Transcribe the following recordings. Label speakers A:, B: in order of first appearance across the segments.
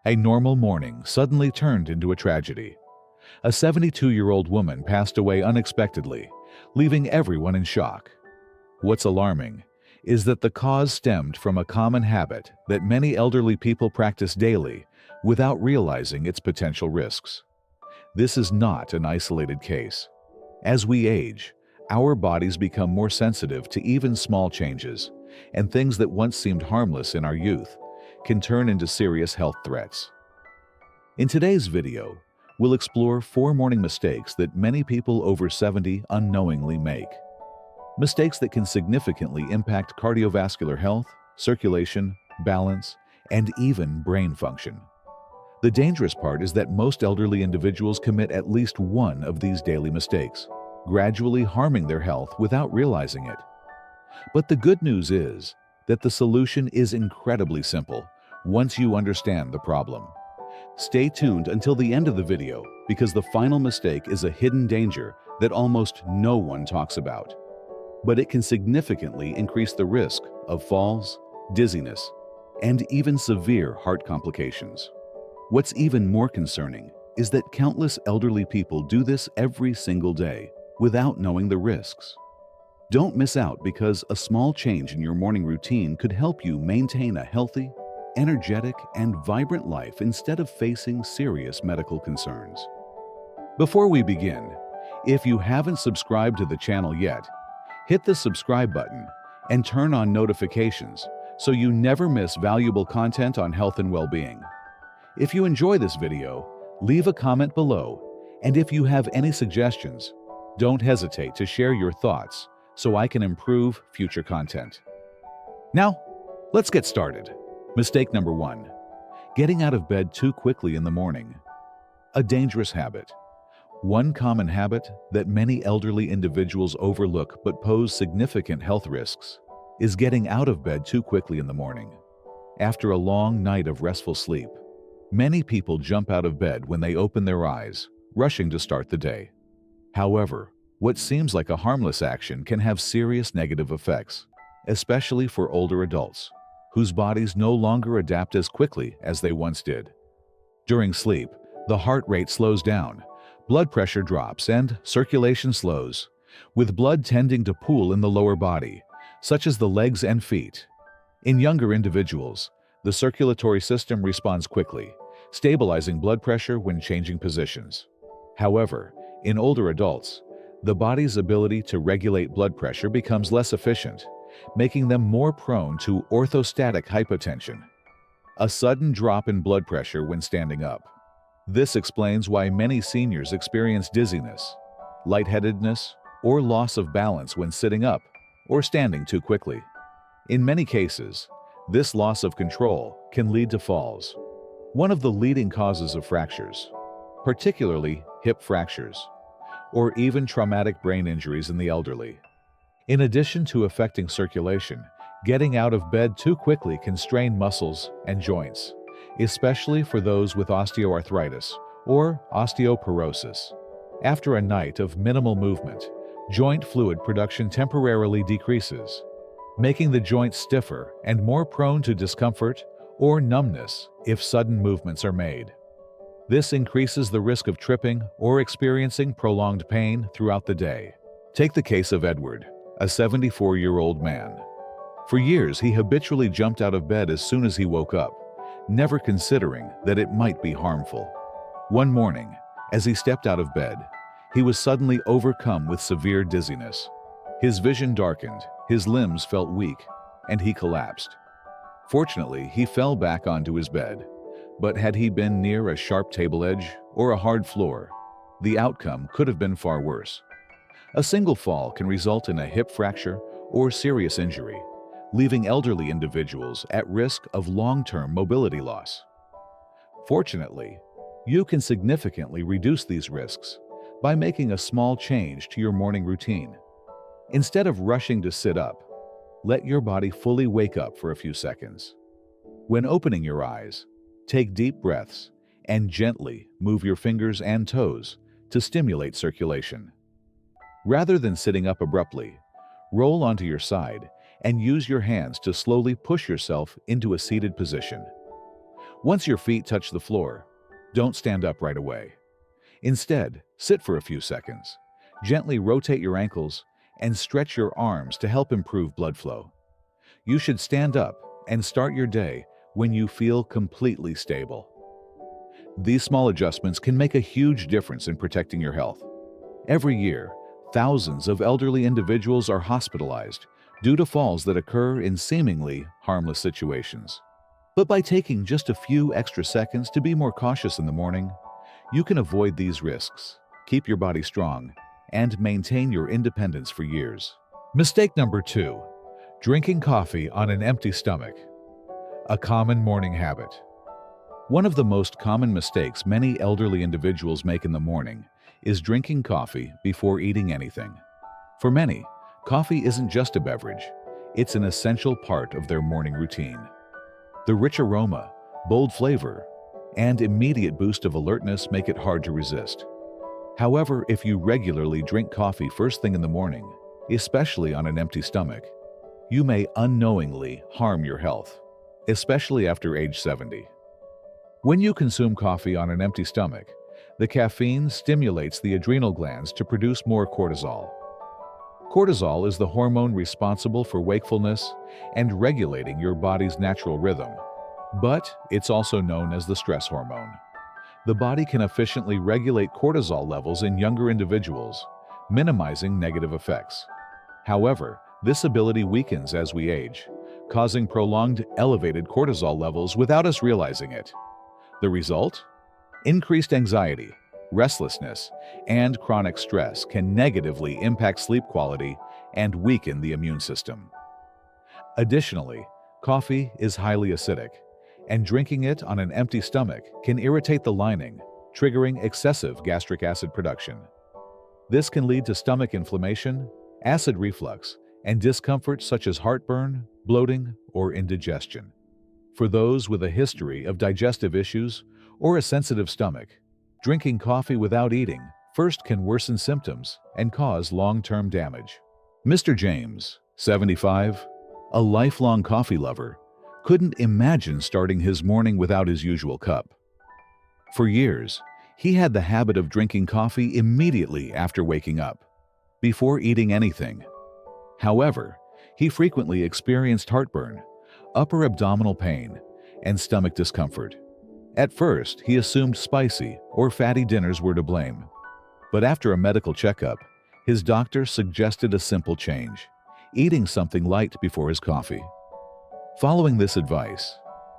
A: A normal morning suddenly turned into a tragedy. A 72-year-old woman passed away unexpectedly, leaving everyone in shock. What's alarming is that the cause stemmed from a common habit that many elderly people practice daily without realizing its potential risks. This is not an isolated case. As we age, our bodies become more sensitive to even small changes, and things that once seemed harmless in our youth can turn into serious health threats. In today's video, we'll explore 4 morning mistakes that many people over 70 unknowingly make. Mistakes that can significantly impact cardiovascular health, circulation, balance, and even brain function. The dangerous part is that most elderly individuals commit at least one of these daily mistakes, gradually harming their health without realizing it. But the good news is that the solution is incredibly simple once you understand the problem. Stay tuned until the end of the video because the final mistake is a hidden danger that almost no one talks about. But it can significantly increase the risk of falls, dizziness, and even severe heart complications. What's even more concerning is that countless elderly people do this every single day without knowing the risks. Don't miss out because a small change in your morning routine could help you maintain a healthy, energetic, and vibrant life instead of facing serious medical concerns. Before we begin, if you haven't subscribed to the channel yet, hit the subscribe button and turn on notifications so you never miss valuable content on health and well-being. If you enjoy this video, leave a comment below, and if you have any suggestions, don't hesitate to share your thoughts so I can improve future content. Now, let's get started. Mistake number 1. Getting out of bed too quickly in the morning. A dangerous habit. One common habit that many elderly individuals overlook but pose significant health risks is getting out of bed too quickly in the morning. After a long night of restful sleep, many people jump out of bed when they open their eyes, rushing to start the day. However, what seems like a harmless action can have serious negative effects, especially for older adults, whose bodies no longer adapt as quickly as they once did. During sleep, the heart rate slows down, blood pressure drops, and circulation slows, with blood tending to pool in the lower body, such as the legs and feet. In younger individuals, the circulatory system responds quickly, stabilizing blood pressure when changing positions. However, in older adults, the body's ability to regulate blood pressure becomes less efficient, making them more prone to orthostatic hypotension, a sudden drop in blood pressure when standing up. This explains why many seniors experience dizziness, lightheadedness, or loss of balance when sitting up or standing too quickly. In many cases, this loss of control can lead to falls, one of the leading causes of fractures, particularly hip fractures, or even traumatic brain injuries in the elderly. In addition to affecting circulation, getting out of bed too quickly can strain muscles and joints, especially for those with osteoarthritis or osteoporosis. After a night of minimal movement, joint fluid production temporarily decreases, making the joints stiffer and more prone to discomfort or numbness if sudden movements are made. This increases the risk of tripping or experiencing prolonged pain throughout the day. Take the case of Edward, a 74-year-old man. For years, he habitually jumped out of bed as soon as he woke up, never considering that it might be harmful. One morning, as he stepped out of bed, he was suddenly overcome with severe dizziness. His vision darkened, his limbs felt weak, and he collapsed. Fortunately, he fell back onto his bed, but had he been near a sharp table edge or a hard floor, the outcome could have been far worse. A single fall can result in a hip fracture or serious injury, leaving elderly individuals at risk of long-term mobility loss. Fortunately, you can significantly reduce these risks by making a small change to your morning routine. Instead of rushing to sit up, let your body fully wake up for a few seconds. When opening your eyes, take deep breaths and gently move your fingers and toes to stimulate circulation. Rather than sitting up abruptly, roll onto your side and use your hands to slowly push yourself into a seated position. Once your feet touch the floor, don't stand up right away. Instead, sit for a few seconds. Gently rotate your ankles and stretch your arms to help improve blood flow. You should stand up and start your day when you feel completely stable. These small adjustments can make a huge difference in protecting your health. Every year, thousands of elderly individuals are hospitalized due to falls that occur in seemingly harmless situations. But by taking just a few extra seconds to be more cautious in the morning, you can avoid these risks, keep your body strong, and maintain your independence for years. Mistake number 2. Drinking coffee on an empty stomach. A common morning habit. One of the most common mistakes many elderly individuals make in the morning is drinking coffee before eating anything. For many, coffee isn't just a beverage, it's an essential part of their morning routine. The rich aroma, bold flavor, and immediate boost of alertness make it hard to resist. However, if you regularly drink coffee first thing in the morning, especially on an empty stomach, you may unknowingly harm your health, especially after age 70. When you consume coffee on an empty stomach, the caffeine stimulates the adrenal glands to produce more cortisol. Cortisol is the hormone responsible for wakefulness and regulating your body's natural rhythm, but it's also known as the stress hormone. The body can efficiently regulate cortisol levels in younger individuals, minimizing negative effects. However, this ability weakens as we age, causing prolonged elevated cortisol levels without us realizing it. The result? Increased anxiety, restlessness, and chronic stress can negatively impact sleep quality and weaken the immune system. Additionally, coffee is highly acidic, and drinking it on an empty stomach can irritate the lining, triggering excessive gastric acid production. This can lead to stomach inflammation, acid reflux, and discomfort such as heartburn, bloating, or indigestion. For those with a history of digestive issues or a sensitive stomach, drinking coffee without eating first can worsen symptoms and cause long-term damage. Mr. James, 75, a lifelong coffee lover, couldn't imagine starting his morning without his usual cup. For years, he had the habit of drinking coffee immediately after waking up, before eating anything. However, he frequently experienced heartburn, upper abdominal pain, and stomach discomfort. At first, he assumed spicy or fatty dinners were to blame. But after a medical checkup, his doctor suggested a simple change: eating something light before his coffee. Following this advice,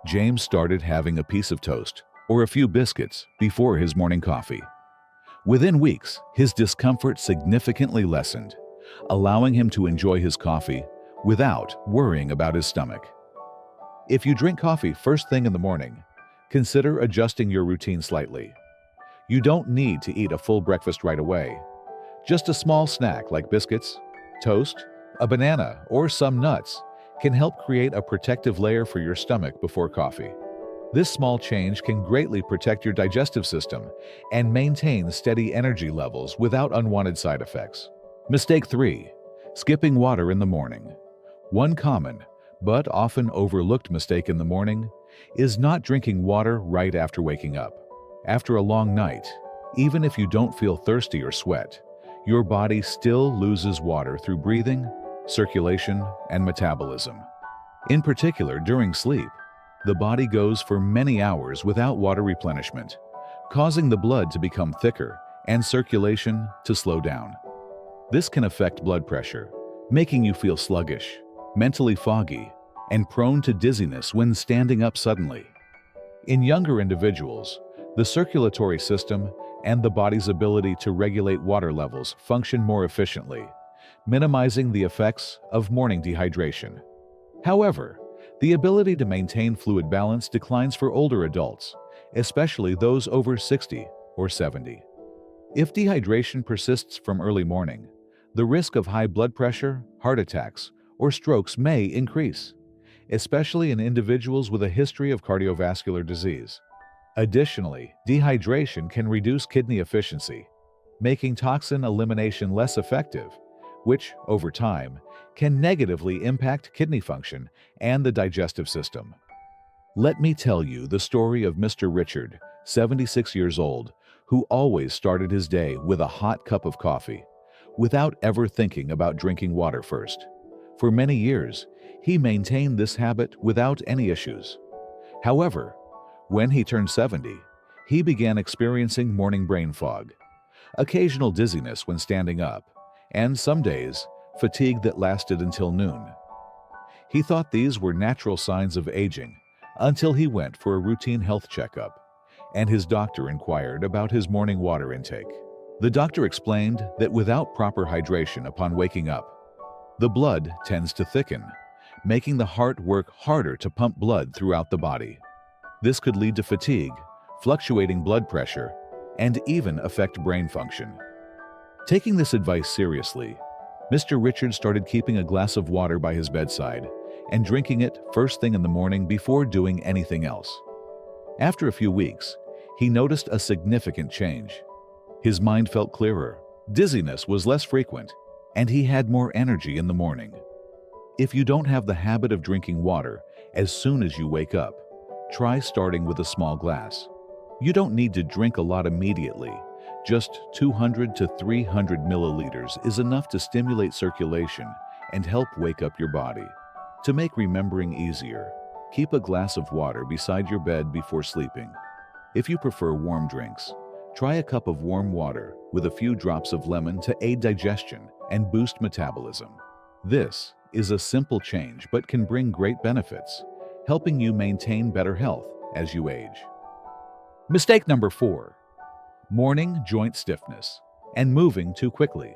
A: James started having a piece of toast or a few biscuits before his morning coffee. Within weeks, his discomfort significantly lessened, allowing him to enjoy his coffee without worrying about his stomach. If you drink coffee first thing in the morning, consider adjusting your routine slightly. You don't need to eat a full breakfast right away. Just a small snack like biscuits, toast, a banana, or some nuts can help create a protective layer for your stomach before coffee. This small change can greatly protect your digestive system and maintain steady energy levels without unwanted side effects. Mistake 3. Skipping water in the morning. One common, but often overlooked mistake in the morning is not drinking water right after waking up. After a long night, even if you don't feel thirsty or sweat, your body still loses water through breathing, circulation, and metabolism. In particular, during sleep, the body goes for many hours without water replenishment, causing the blood to become thicker and circulation to slow down. This can affect blood pressure, making you feel sluggish, mentally foggy, and prone to dizziness when standing up suddenly. In younger individuals, the circulatory system and the body's ability to regulate water levels function more efficiently, minimizing the effects of morning dehydration. However, the ability to maintain fluid balance declines for older adults, especially those over 60 or 70. If dehydration persists from early morning, the risk of high blood pressure, heart attacks, or strokes may increase, especially in individuals with a history of cardiovascular disease. Additionally, dehydration can reduce kidney efficiency, making toxin elimination less effective, which, over time, can negatively impact kidney function and the digestive system. Let me tell you the story of Mr. Richard, 76 years old, who always started his day with a hot cup of coffee, without ever thinking about drinking water first. For many years, he maintained this habit without any issues. However, when he turned 70, he began experiencing morning brain fog, occasional dizziness when standing up, and some days, fatigue that lasted until noon. He thought these were natural signs of aging until he went for a routine health checkup, and his doctor inquired about his morning water intake. The doctor explained that without proper hydration upon waking up, the blood tends to thicken, making the heart work harder to pump blood throughout the body. This could lead to fatigue, fluctuating blood pressure, and even affect brain function. Taking this advice seriously, Mr. Richard started keeping a glass of water by his bedside and drinking it first thing in the morning before doing anything else. After a few weeks, he noticed a significant change. His mind felt clearer, dizziness was less frequent, and he had more energy in the morning. If you don't have the habit of drinking water as soon as you wake up, try starting with a small glass. You don't need to drink a lot immediately. Just 200 to 300 milliliters is enough to stimulate circulation and help wake up your body. To make remembering easier, keep a glass of water beside your bed before sleeping. If you prefer warm drinks, try a cup of warm water with a few drops of lemon to aid digestion and boost metabolism. This is a simple change but can bring great benefits, helping you maintain better health as you age. Mistake number 4. Morning joint stiffness and moving too quickly.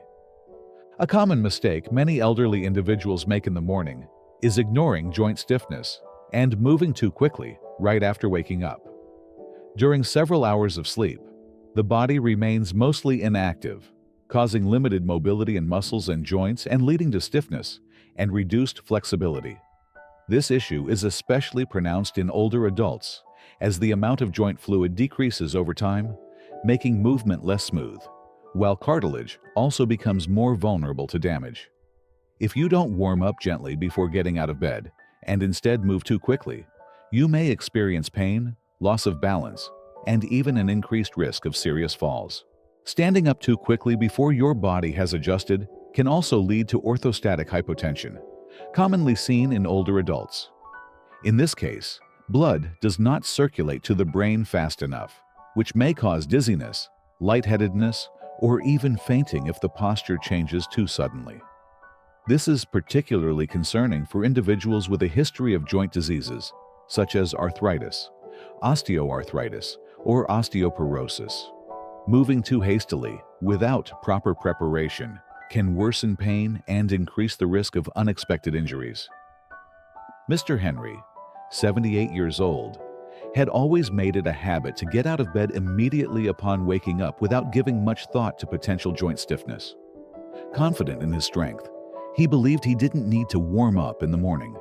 A: A common mistake many elderly individuals make in the morning is ignoring joint stiffness and moving too quickly right after waking up. During several hours of sleep, the body remains mostly inactive, causing limited mobility in muscles and joints and leading to stiffness and reduced flexibility. This issue is especially pronounced in older adults, as the amount of joint fluid decreases over time, making movement less smooth, while cartilage also becomes more vulnerable to damage. If you don't warm up gently before getting out of bed and instead move too quickly, you may experience pain, loss of balance, and even an increased risk of serious falls. Standing up too quickly before your body has adjusted can also lead to orthostatic hypotension, commonly seen in older adults. In this case, blood does not circulate to the brain fast enough, which may cause dizziness, lightheadedness, or even fainting if the posture changes too suddenly. This is particularly concerning for individuals with a history of joint diseases, such as arthritis, osteoarthritis, or osteoporosis. Moving too hastily, without proper preparation, can worsen pain and increase the risk of unexpected injuries. Mr. Henry, 78 years old, had always made it a habit to get out of bed immediately upon waking up without giving much thought to potential joint stiffness. Confident in his strength, he believed he didn't need to warm up in the morning.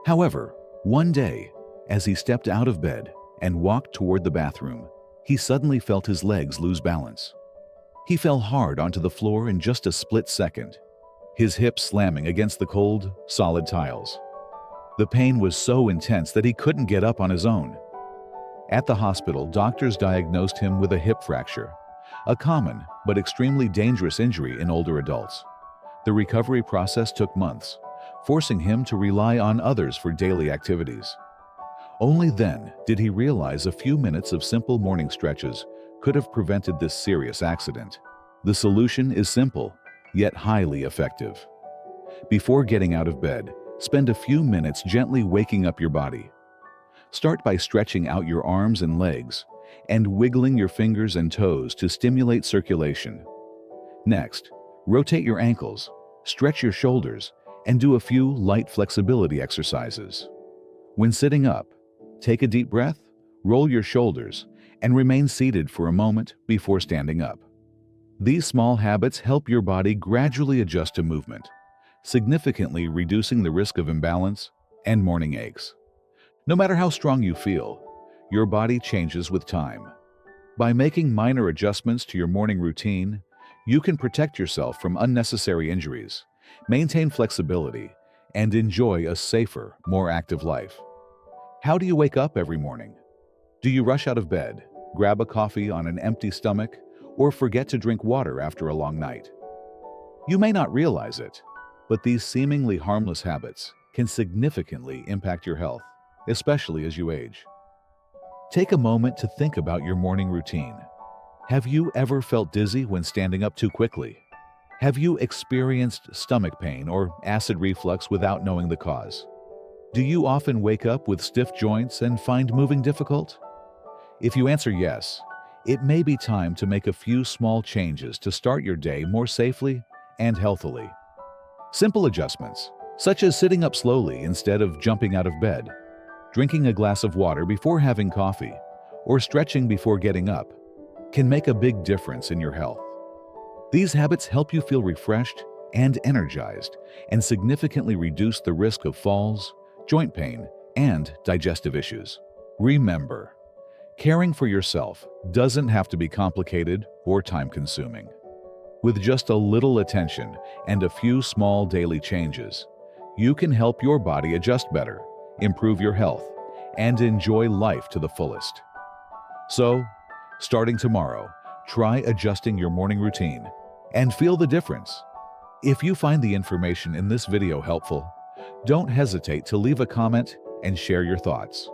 A: However, one day, as he stepped out of bed and walked toward the bathroom, he suddenly felt his legs lose balance. He fell hard onto the floor in just a split second, his hips slamming against the cold, solid tiles. The pain was so intense that he couldn't get up on his own. At the hospital, doctors diagnosed him with a hip fracture, a common but extremely dangerous injury in older adults. The recovery process took months, forcing him to rely on others for daily activities. Only then did he realize a few minutes of simple morning stretches could have prevented this serious accident. The solution is simple, yet highly effective. Before getting out of bed, spend a few minutes gently waking up your body. Start by stretching out your arms and legs and wiggling your fingers and toes to stimulate circulation. Next, rotate your ankles, stretch your shoulders, and do a few light flexibility exercises. When sitting up, take a deep breath, roll your shoulders, and remain seated for a moment before standing up. These small habits help your body gradually adjust to movement, significantly reducing the risk of imbalance and morning aches. No matter how strong you feel, your body changes with time. By making minor adjustments to your morning routine, you can protect yourself from unnecessary injuries, maintain flexibility, and enjoy a safer, more active life. How do you wake up every morning? Do you rush out of bed, grab a coffee on an empty stomach, or forget to drink water after a long night? You may not realize it, but these seemingly harmless habits can significantly impact your health, especially as you age. Take a moment to think about your morning routine. Have you ever felt dizzy when standing up too quickly? Have you experienced stomach pain or acid reflux without knowing the cause? Do you often wake up with stiff joints and find moving difficult? If you answer yes, it may be time to make a few small changes to start your day more safely and healthily. Simple adjustments, such as sitting up slowly instead of jumping out of bed, drinking a glass of water before having coffee, or stretching before getting up, can make a big difference in your health. These habits help you feel refreshed and energized and significantly reduce the risk of falls, joint pain, and digestive issues. Remember, caring for yourself doesn't have to be complicated or time-consuming. With just a little attention and a few small daily changes, you can help your body adjust better, improve your health, and enjoy life to the fullest. So, starting tomorrow, try adjusting your morning routine and feel the difference. If you find the information in this video helpful, don't hesitate to leave a comment and share your thoughts.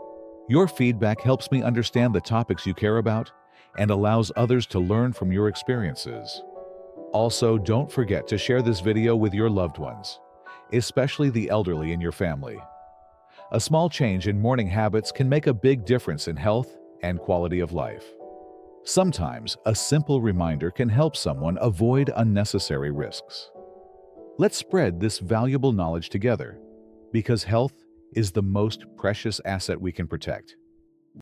A: Your feedback helps me understand the topics you care about and allows others to learn from your experiences. Also, don't forget to share this video with your loved ones, especially the elderly in your family. A small change in morning habits can make a big difference in health and quality of life. Sometimes, a simple reminder can help someone avoid unnecessary risks. Let's spread this valuable knowledge together, because health is the most precious asset we can protect.